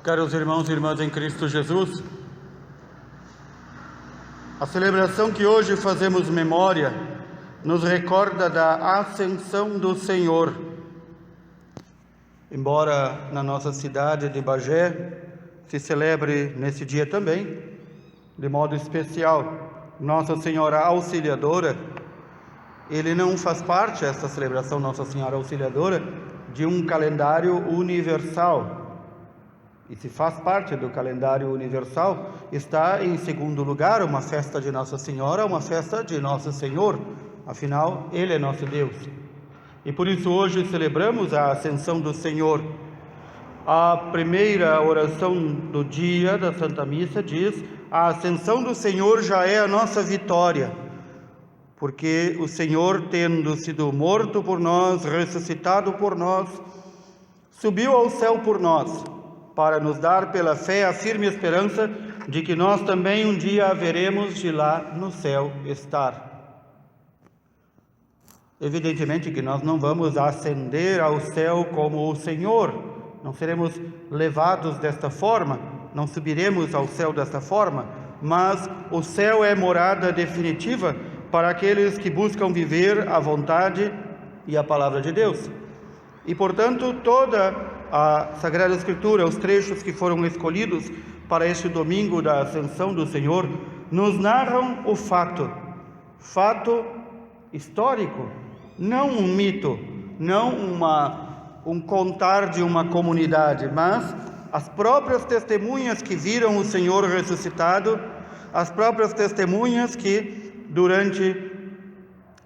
Caros irmãos e irmãs em Cristo Jesus, a celebração que hoje fazemos memória nos recorda da ascensão do Senhor. Embora na nossa cidade de Bagé se celebre nesse dia também, de modo especial, Nossa Senhora Auxiliadora, ele não faz parte, esta celebração Nossa Senhora Auxiliadora, de um calendário universal. E se faz parte do calendário universal, está em segundo lugar uma festa de Nossa Senhora, uma festa de Nosso Senhor. Afinal, Ele é nosso Deus. E por isso hoje celebramos a ascensão do Senhor. A primeira oração do dia da Santa Missa diz: a ascensão do Senhor já é a nossa vitória, porque o Senhor, tendo sido morto por nós, ressuscitado por nós, subiu ao céu por nós, para nos dar pela fé a firme esperança de que nós também um dia haveremos de lá no céu estar. Evidentemente que nós não vamos ascender ao céu como o Senhor, não seremos levados desta forma, não subiremos ao céu desta forma, mas o céu é morada definitiva para aqueles que buscam viver a vontade e a palavra de Deus. E portanto toda a Sagrada Escritura, os trechos que foram escolhidos para este domingo da Ascensão do Senhor, nos narram o fato histórico, não um mito, não um contar de uma comunidade, mas as próprias testemunhas que viram o Senhor ressuscitado, as próprias testemunhas que durante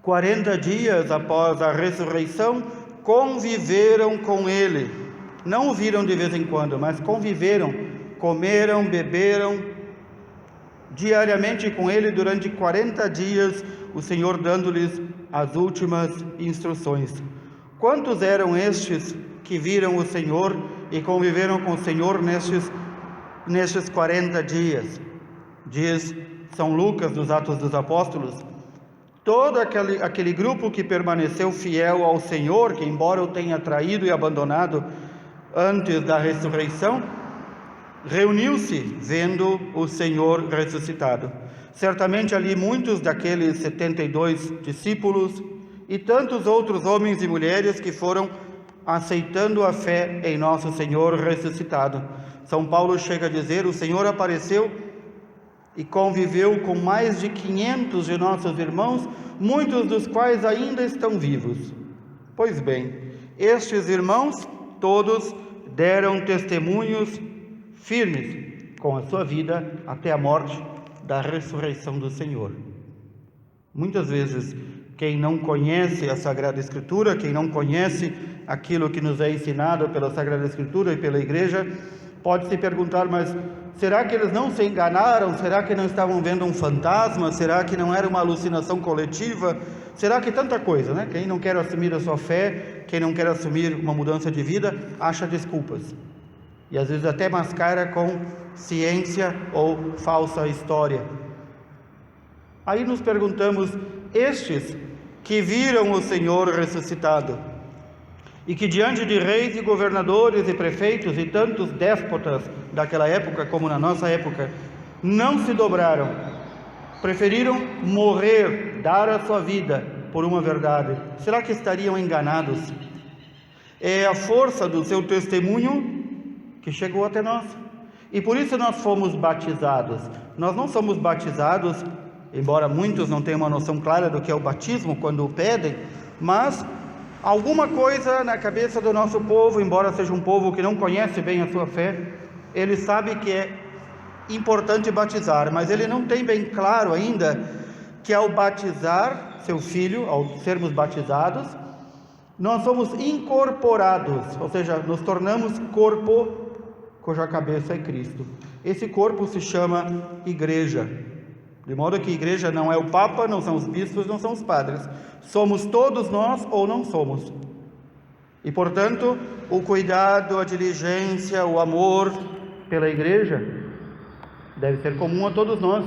40 dias após a ressurreição conviveram com Ele. Não o viram de vez em quando, mas conviveram, comeram, beberam diariamente com Ele durante 40 dias, o Senhor dando-lhes as últimas instruções. Quantos eram estes que viram o Senhor e conviveram com o Senhor nestes 40 dias? Diz São Lucas, dos Atos dos Apóstolos, todo aquele grupo que permaneceu fiel ao Senhor, que embora o tenha traído e abandonado antes da ressurreição, reuniu-se vendo o Senhor ressuscitado. Certamente ali muitos daqueles 72 discípulos e tantos outros homens e mulheres que foram aceitando a fé em nosso Senhor ressuscitado. São Paulo chega a dizer: o Senhor apareceu e conviveu com mais de 500 de nossos irmãos, muitos dos quais ainda estão vivos. Pois bem, estes irmãos todos deram testemunhos firmes com a sua vida até a morte da ressurreição do Senhor. Muitas vezes, quem não conhece a Sagrada Escritura, quem não conhece aquilo que nos é ensinado pela Sagrada Escritura e pela Igreja, pode se perguntar: mas será que eles não se enganaram? Será que não estavam vendo um fantasma? Será que não era uma alucinação coletiva? Será que tanta coisa, né? Quem não quer assumir a sua fé, quem não quer assumir uma mudança de vida, acha desculpas. E às vezes até mascara com ciência ou falsa história. Aí nos perguntamos: estes que viram o Senhor ressuscitado, e que diante de reis e governadores e prefeitos e tantos déspotas daquela época, como na nossa época, não se dobraram, preferiram morrer, dar a sua vida por uma verdade, será que estariam enganados? É a força do seu testemunho que chegou até nós, e por isso nós fomos batizados. Nós não somos batizados, embora muitos não tenham uma noção clara do que é o batismo quando o pedem, mas alguma coisa na cabeça do nosso povo, embora seja um povo que não conhece bem a sua fé, ele sabe que é importante batizar, mas ele não tem bem claro ainda que ao batizar seu filho, ao sermos batizados, nós somos incorporados, ou seja, nos tornamos corpo cuja cabeça é Cristo. Esse corpo se chama Igreja, de modo que Igreja não é o Papa, não são os bispos, não são os padres, somos todos nós ou não somos. E portanto, o cuidado, a diligência, o amor pela Igreja deve ser comum a todos nós.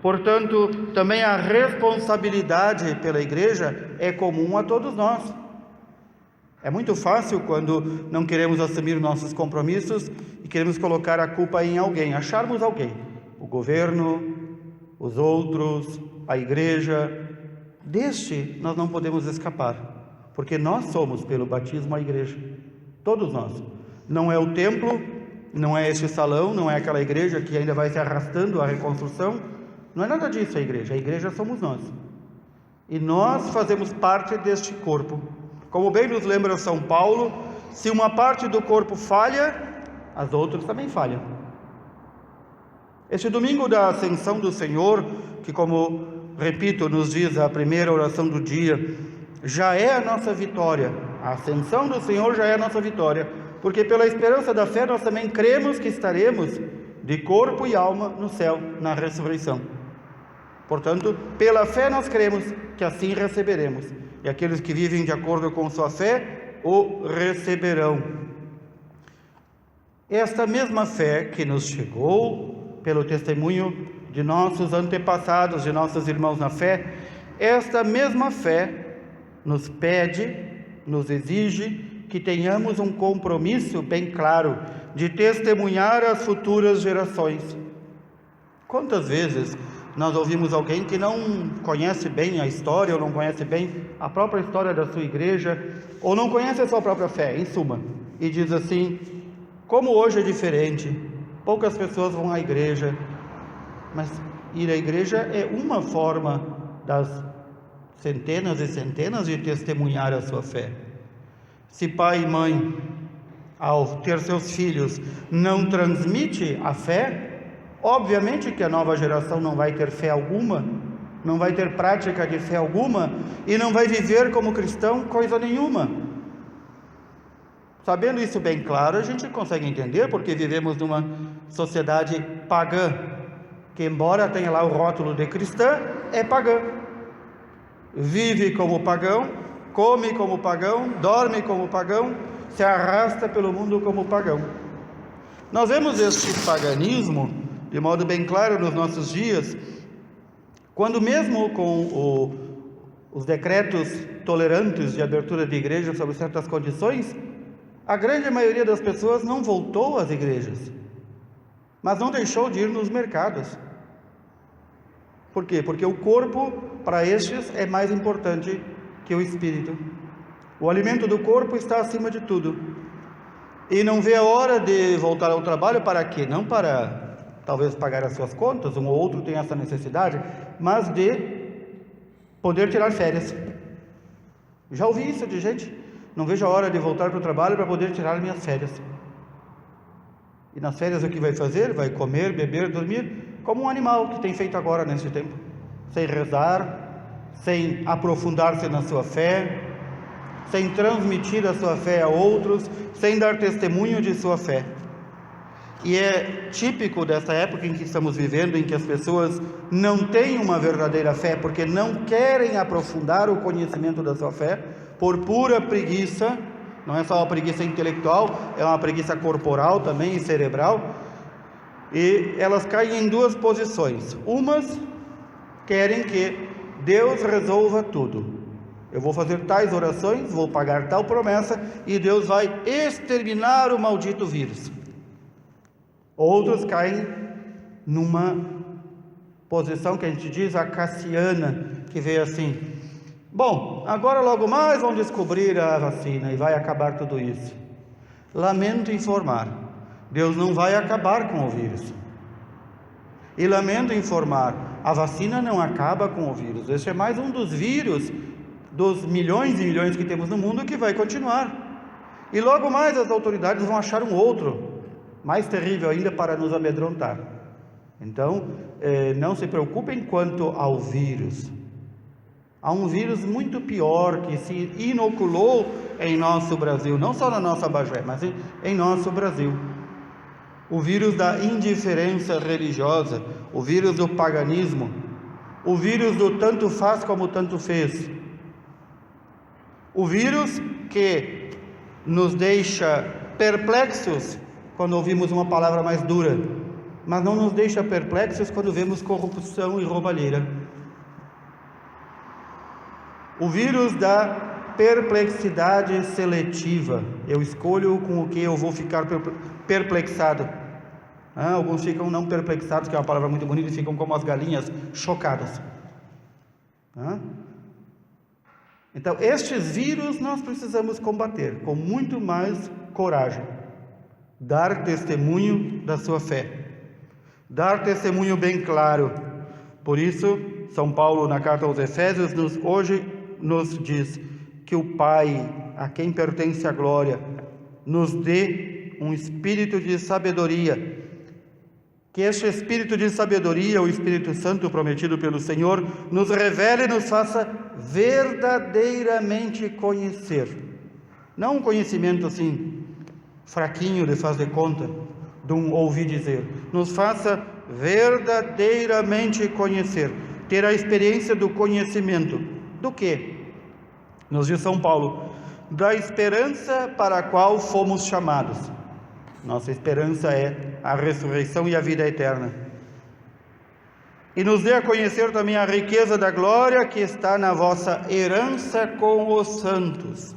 Portanto, também a responsabilidade pela Igreja é comum a todos nós. É muito fácil quando não queremos assumir nossos compromissos e queremos colocar a culpa em alguém, acharmos alguém, o governo, os outros, a igreja. Deste nós não podemos escapar, porque nós somos, pelo batismo, a igreja, todos nós. Não é o templo, não é este salão, não é aquela igreja que ainda vai se arrastando a reconstrução, não é nada disso a igreja somos nós. E nós fazemos parte deste corpo. Como bem nos lembra São Paulo, se uma parte do corpo falha, as outras também falham. Este domingo da Ascensão do Senhor, que, como repito, nos diz a primeira oração do dia, já é a nossa vitória. A Ascensão do Senhor já é a nossa vitória, porque pela esperança da fé nós também cremos que estaremos de corpo e alma no céu, na ressurreição. Portanto, pela fé nós cremos que assim receberemos, e aqueles que vivem de acordo com sua fé o receberão. Esta mesma fé que nos chegou pelo testemunho de nossos antepassados, de nossos irmãos na fé, esta mesma fé nos pede, nos exige que tenhamos um compromisso bem claro de testemunhar às futuras gerações. Quantas vezes nós ouvimos alguém que não conhece bem a história, ou não conhece bem a própria história da sua igreja, ou não conhece a sua própria fé, em suma, e diz assim: como hoje é diferente, poucas pessoas vão à igreja. Mas ir à igreja é uma forma das centenas e centenas de testemunhar a sua fé. Se pai e mãe, ao ter seus filhos, não transmite a fé, obviamente que a nova geração não vai ter fé alguma, não vai ter prática de fé alguma e não vai viver como cristão coisa nenhuma. Sabendo isso bem claro, a gente consegue entender porque vivemos numa sociedade pagã, que embora tenha lá o rótulo de cristã, é pagã. Vive como pagão, come como pagão, dorme como pagão, se arrasta pelo mundo como pagão. Nós vemos este paganismo de modo bem claro nos nossos dias, quando mesmo com os decretos tolerantes de abertura de igrejas sob certas condições, a grande maioria das pessoas não voltou às igrejas, mas não deixou de ir nos mercados. Por quê? Porque o corpo, para estes, é mais importante que o espírito. O alimento do corpo está acima de tudo. E não vê a hora de voltar ao trabalho para quê? Não para talvez pagar as suas contas, um ou outro tem essa necessidade, mas de poder tirar férias. Já ouvi isso de gente: não vejo a hora de voltar para o trabalho para poder tirar minhas férias. E nas férias o que vai fazer? Vai comer, beber, dormir, como um animal que tem feito agora nesse tempo, sem rezar, sem aprofundar-se na sua fé, sem transmitir a sua fé a outros, sem dar testemunho de sua fé. E é típico dessa época em que estamos vivendo, em que as pessoas não têm uma verdadeira fé, porque não querem aprofundar o conhecimento da sua fé, por pura preguiça. Não é só uma preguiça intelectual, é uma preguiça corporal também e cerebral. E elas caem em duas posições. Umas querem que Deus resolva tudo. Eu vou fazer tais orações, vou pagar tal promessa e Deus vai exterminar o maldito vírus. Outros caem numa posição que a gente diz a cassiana, que veio assim: bom, agora logo mais vão descobrir a vacina e vai acabar tudo isso. Lamento informar, Deus não vai acabar com o vírus. E lamento informar, a vacina não acaba com o vírus. Esse é mais um dos vírus, dos milhões e milhões que temos no mundo, que vai continuar. E logo mais as autoridades vão achar um outro, mais terrível ainda, para nos amedrontar. Então, não se preocupem quanto ao vírus. Há um vírus muito pior que se inoculou em nosso Brasil, não só na nossa Bagé, mas em nosso Brasil. O vírus da indiferença religiosa, o vírus do paganismo, o vírus do tanto faz como tanto fez. O vírus que nos deixa perplexos quando ouvimos uma palavra mais dura, mas não nos deixa perplexos quando vemos corrupção e roubalheira. O vírus da perplexidade seletiva. Eu escolho com o que eu vou ficar perplexado. Alguns ficam não perplexados, que é uma palavra muito bonita, e ficam como as galinhas, chocadas. Então, estes vírus nós precisamos combater com muito mais coragem. Dar testemunho da sua fé. Dar testemunho bem claro. Por isso, São Paulo, na carta aos Efésios, hoje nos diz que o Pai, a quem pertence a glória, nos dê um espírito de sabedoria. Que este espírito de sabedoria, o Espírito Santo prometido pelo Senhor, nos revele e nos faça verdadeiramente conhecer. Não um conhecimento assim, fraquinho de fazer conta, de um ouvir dizer. Nos faça verdadeiramente conhecer. Ter a experiência do conhecimento. Do quê? Nos diz São Paulo, da esperança para a qual fomos chamados. Nossa esperança é a ressurreição e a vida eterna. E nos dê a conhecer também a riqueza da glória que está na vossa herança com os santos.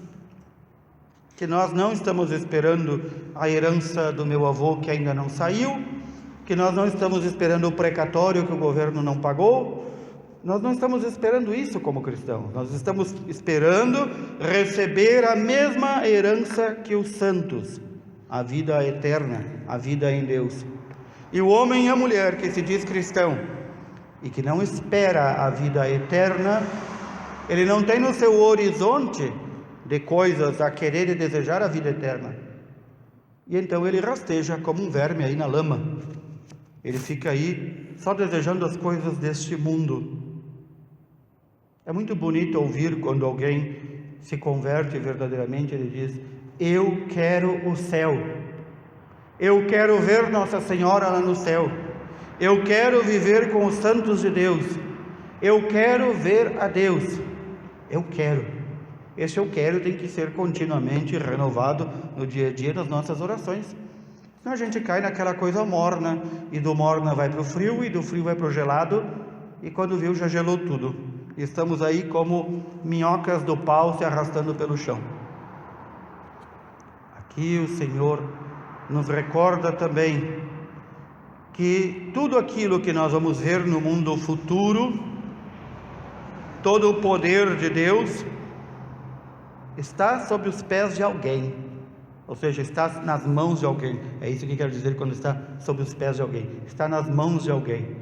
Que nós não estamos esperando a herança do meu avô que ainda não saiu, que nós não estamos esperando o precatório que o governo não pagou. Nós não estamos esperando isso como cristãos. Nós estamos esperando receber a mesma herança que os santos. A vida eterna, a vida em Deus. E o homem e a mulher que se diz cristão e que não espera a vida eterna, ele não tem no seu horizonte de coisas a querer e desejar a vida eterna. E então ele rasteja como um verme aí na lama. Ele fica aí só desejando as coisas deste mundo. É muito bonito ouvir quando alguém se converte verdadeiramente, ele diz: eu quero o céu, eu quero ver Nossa Senhora lá no céu, eu quero viver com os santos de Deus, eu quero ver a Deus, eu quero. Esse eu quero tem que ser continuamente renovado no dia a dia das nossas orações, senão a gente cai naquela coisa morna, e do morna vai para o frio, e do frio vai para o gelado, e quando viu já gelou tudo, e estamos aí como minhocas do pau se arrastando pelo chão. Aqui o Senhor nos recorda também que tudo aquilo que nós vamos ver no mundo futuro, todo o poder de Deus, está sob os pés de alguém, ou seja, está nas mãos de alguém. É isso que quero dizer quando está sob os pés de alguém. Está nas mãos de alguém,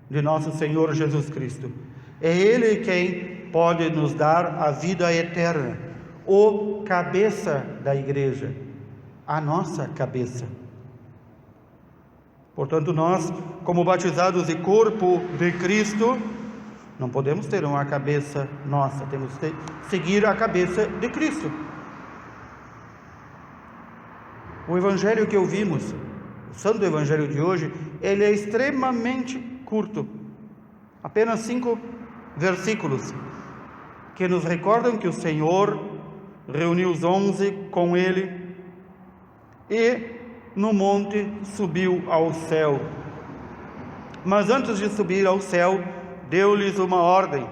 de nosso Senhor Jesus Cristo. É Ele quem pode nos dar a vida eterna, o cabeça da igreja, a nossa cabeça. Portanto, nós, como batizados e corpo de Cristo, não podemos ter uma cabeça nossa, temos que seguir a cabeça de Cristo. O evangelho que ouvimos, o santo evangelho de hoje, ele é extremamente curto, apenas 5 versículos, que nos recordam que o Senhor reuniu os 11 com ele e no monte subiu ao céu. Mas antes de subir ao céu, deu-lhes uma ordem.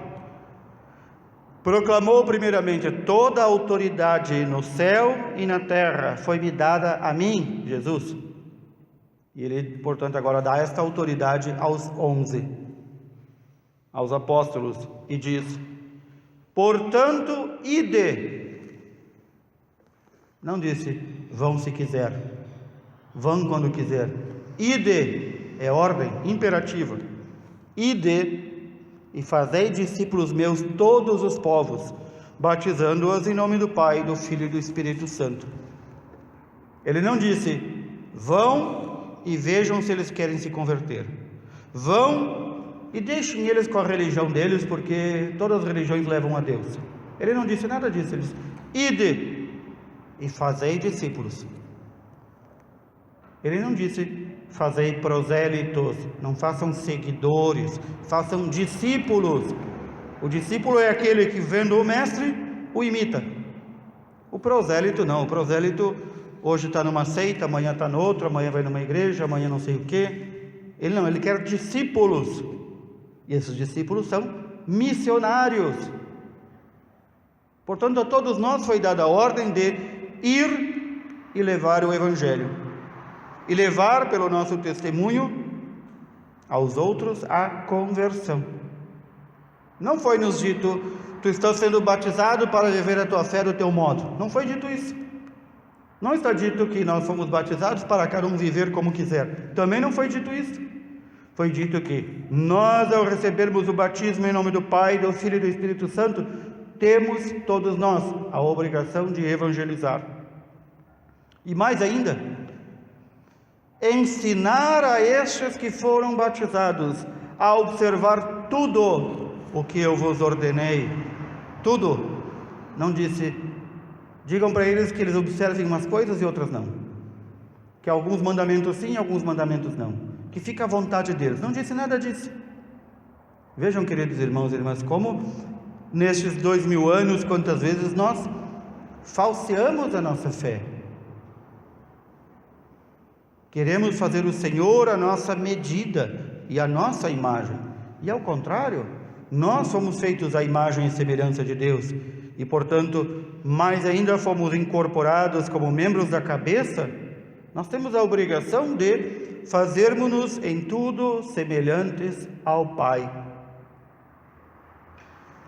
Proclamou primeiramente: toda a autoridade no céu e na terra foi-me dada a mim, Jesus. E ele, portanto, agora dá esta autoridade aos 11, aos apóstolos, e diz: portanto, ide. Não disse: vão se quiser, vão quando quiser. Ide é ordem imperativa. Ide e fazei discípulos meus todos os povos, batizando-os em nome do Pai, do Filho e do Espírito Santo. Ele não disse: vão e vejam se eles querem se converter. Vão e deixem eles com a religião deles, porque todas as religiões levam a Deus. Ele não disse nada disso. Ele disse: ide e fazei discípulos. Ele não disse: fazei prosélitos, não façam seguidores, façam discípulos. O discípulo é aquele que, vendo o mestre, o imita. O prosélito não. O prosélito hoje está numa seita, amanhã está noutra, amanhã vai numa igreja, amanhã não sei o quê. Ele não, ele quer discípulos. E esses discípulos são missionários. Portanto, a todos nós foi dada a ordem de ir e levar o Evangelho, e levar pelo nosso testemunho aos outros a conversão. Não foi nos dito: tu estás sendo batizado para viver a tua fé do teu modo. Não foi dito isso. Não está dito que nós fomos batizados para cada um viver como quiser. Também não foi dito isso. Foi dito que nós, ao recebermos o batismo em nome do Pai, do Filho e do Espírito Santo, temos todos nós a obrigação de evangelizar. E mais ainda, ensinar a estes que foram batizados a observar tudo o que eu vos ordenei. Tudo. Não disse, digam para eles que eles observem umas coisas e outras não. Que alguns mandamentos sim, alguns mandamentos não. Que fica à vontade deles. Não disse nada disso. Vejam, queridos irmãos e irmãs, como nestes 2000 anos, quantas vezes nós falseamos a nossa fé. Queremos fazer o Senhor a nossa medida e a nossa imagem. E ao contrário, nós somos feitos à imagem e semelhança de Deus. E, portanto, mais ainda fomos incorporados como membros da cabeça. Nós temos a obrigação de fazermos-nos em tudo semelhantes ao Pai.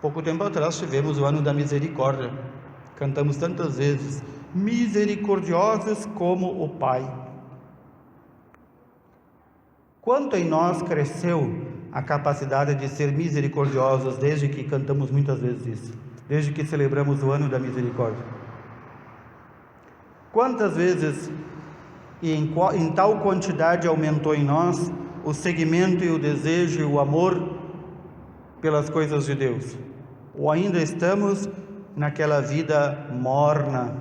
Pouco tempo atrás tivemos o ano da misericórdia. Cantamos tantas vezes, misericordiosos como o Pai. Quanto em nós cresceu a capacidade de ser misericordiosos desde que cantamos muitas vezes isso, desde que celebramos o ano da misericórdia? Quantas vezes e em tal quantidade aumentou em nós o seguimento e o desejo e o amor pelas coisas de Deus? Ou ainda estamos naquela vida morna?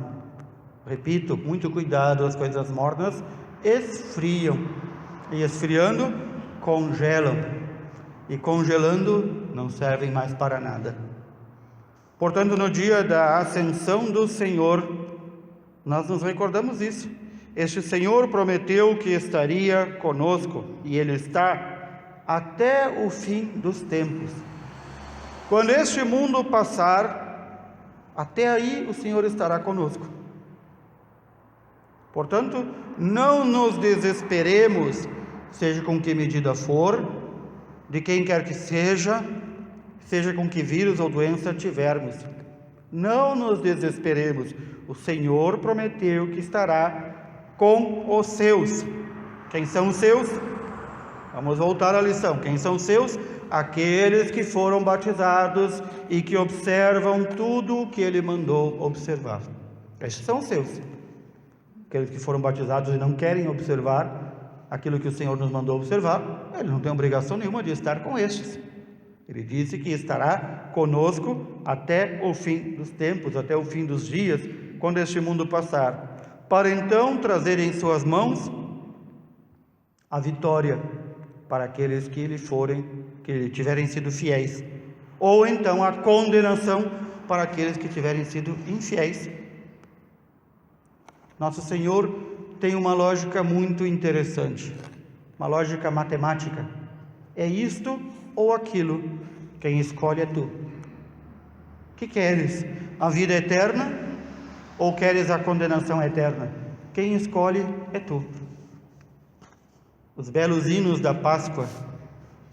Repito, muito cuidado, as coisas mornas esfriam, e esfriando, congelam, e congelando, não servem mais para nada. Portanto, no dia da ascensão do Senhor, nós nos recordamos isso. Este Senhor prometeu que estaria conosco, e Ele está até o fim dos tempos. Quando este mundo passar, até aí o Senhor estará conosco. Portanto, não nos desesperemos, seja com que medida for, de quem quer que seja com que vírus ou doença tivermos. Não nos desesperemos. O Senhor prometeu que estará com os seus. Quem são os seus? Vamos voltar à lição. Quem são os seus? Aqueles que foram batizados e que observam tudo o que Ele mandou observar. Estes são os seus. Aqueles que foram batizados e não querem observar aquilo que o Senhor nos mandou observar, Ele não tem obrigação nenhuma de estar com estes. Ele disse que estará conosco até o fim dos tempos, até o fim dos dias, quando este mundo passar, para então trazer em suas mãos a vitória para aqueles que lhe tiverem sido fiéis, ou então a condenação para aqueles que tiverem sido infiéis. Nosso Senhor tem uma lógica muito interessante, uma lógica matemática. É isto ou aquilo, quem escolhe é tu. Que queres? A vida eterna ou queres a condenação eterna? Quem escolhe é tu. Os belos hinos da Páscoa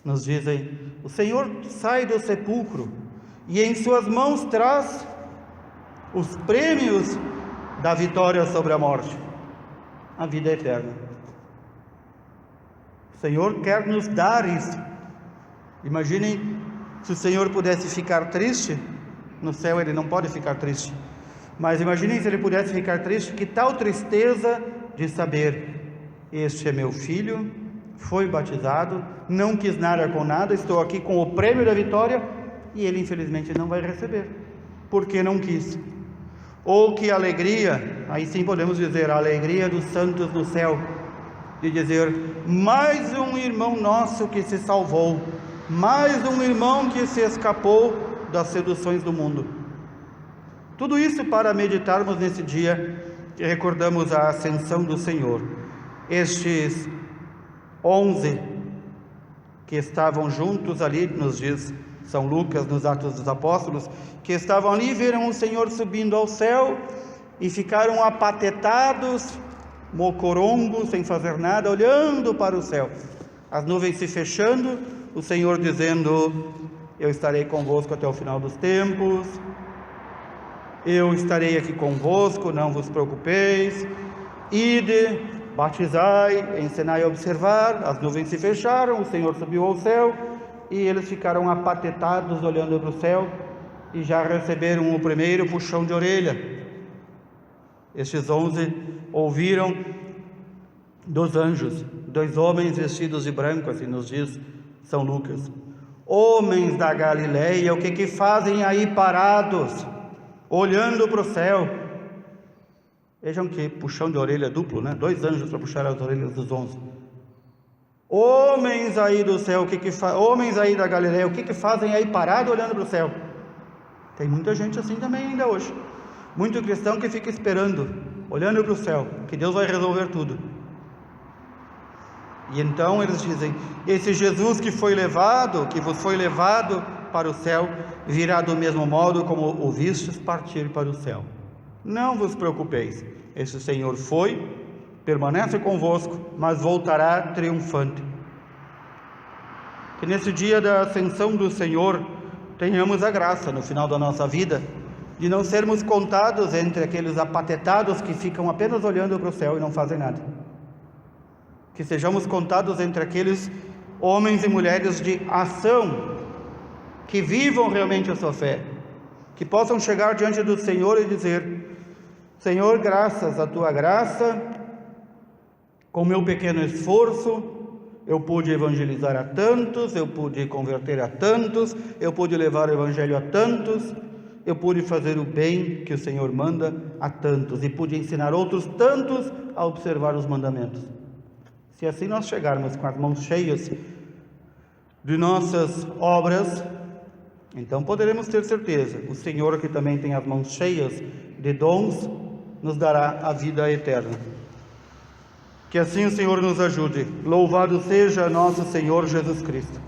nos dizem: o Senhor sai do sepulcro e em suas mãos traz os prêmios da vitória sobre a morte, a vida eterna. O Senhor quer nos dar isso. Imaginem se o Senhor pudesse ficar triste. No céu Ele não pode ficar triste, mas imaginem se Ele pudesse ficar triste. Que tal tristeza de saber: este é meu filho, foi batizado, não quis nada com nada, estou aqui com o prêmio da vitória, e ele infelizmente não vai receber, porque não quis. Ou que alegria, aí sim podemos dizer, a alegria dos santos no céu, de dizer: mais um irmão nosso que se salvou, mais um irmão que se escapou das seduções do mundo. Tudo isso para meditarmos nesse dia que recordamos a ascensão do Senhor. Estes 11 que estavam juntos ali, nos diz São Lucas, nos Atos dos Apóstolos, que estavam ali, viram o Senhor subindo ao céu e ficaram apatetados, mocorombos, sem fazer nada, olhando para o céu. As nuvens se fechando, o Senhor dizendo: eu estarei convosco até o final dos tempos, eu estarei aqui convosco, não vos preocupeis, ide, batizai, ensinai a observar. As nuvens se fecharam, o Senhor subiu ao céu, e eles ficaram apatetados, olhando para o céu, e já receberam o primeiro puxão de orelha. Estes 11 ouviram dos anjos, 2 homens vestidos de branco, assim nos diz São Lucas: homens da Galileia, o que fazem aí parados, olhando para o céu? Vejam que puxão de orelha duplo, né? 2 anjos para puxar as orelhas dos 11. Homens aí do céu, homens aí da Galileia, o que fazem aí parados, olhando para o céu? Tem muita gente assim também ainda hoje. Muito cristão que fica esperando, olhando para o céu, que Deus vai resolver tudo. E então eles dizem: esse Jesus que vos foi levado para o céu, virá do mesmo modo como o vistes partir para o céu. Não vos preocupeis, esse Senhor foi, permanece convosco, mas voltará triunfante. Que nesse dia da ascensão do Senhor, tenhamos a graça, no final da nossa vida, de não sermos contados entre aqueles apatetados que ficam apenas olhando para o céu e não fazem nada. Que sejamos contados entre aqueles homens e mulheres de ação, que vivam realmente a sua fé, que possam chegar diante do Senhor e dizer: Senhor, graças à tua graça, com meu pequeno esforço, eu pude evangelizar a tantos, eu pude converter a tantos, eu pude levar o evangelho a tantos, eu pude fazer o bem que o Senhor manda a tantos, e pude ensinar outros tantos a observar os mandamentos. Se assim nós chegarmos com as mãos cheias de nossas obras, então poderemos ter certeza, o Senhor, que também tem as mãos cheias de dons, nos dará a vida eterna. Que assim o Senhor nos ajude. Louvado seja nosso Senhor Jesus Cristo.